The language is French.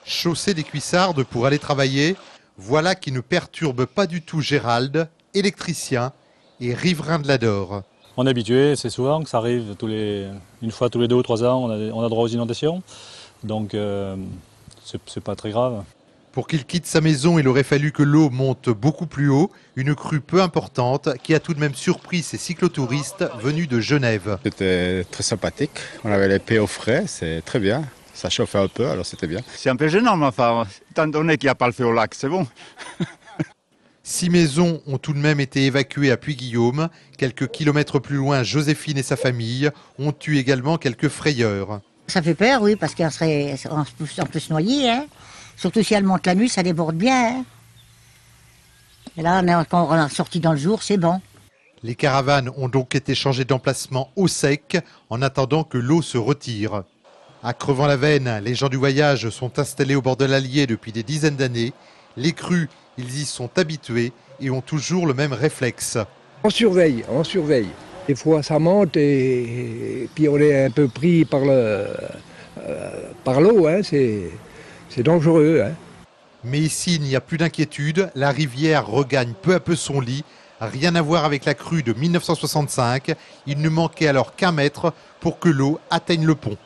Chausser des cuissardes pour aller travailler, voilà qui ne perturbe pas du tout Gérald, électricien et riverain de l'Adore. On est habitué, c'est souvent que ça arrive une fois tous les 2 ou 3 ans, on a droit aux inondations, donc c'est pas très grave. Pour qu'il quitte sa maison, il aurait fallu que l'eau monte beaucoup plus haut, une crue peu importante qui a tout de même surpris ces cyclotouristes venus de Genève. C'était très sympathique, on avait les pieds au frais, c'est très bien. Ça chauffait un peu, alors c'était bien. C'est un peu gênant, mais enfin, étant donné qu'il n'y a pas le feu au lac, c'est bon. 6 maisons ont tout de même été évacuées à Puy-Guillaume. Quelques kilomètres plus loin, Joséphine et sa famille ont eu également quelques frayeurs. Ça fait peur, oui, parce qu'on peut se noyer. Hein. Surtout si elle monte la nuit, ça déborde bien. Hein. Et là, quand on est sorti dans le jour, c'est bon. Les caravanes ont donc été changées d'emplacement au sec en attendant que l'eau se retire. À Crevant-la-Veine, les gens du voyage sont installés au bord de l'Allier depuis des dizaines d'années. Les crues, ils y sont habitués et ont toujours le même réflexe. On surveille. Des fois ça monte et puis on est un peu pris par l'eau, hein. C'est dangereux. Hein. Mais ici, il n'y a plus d'inquiétude. La rivière regagne peu à peu son lit. Rien à voir avec la crue de 1965. Il ne manquait alors qu'1 mètre pour que l'eau atteigne le pont.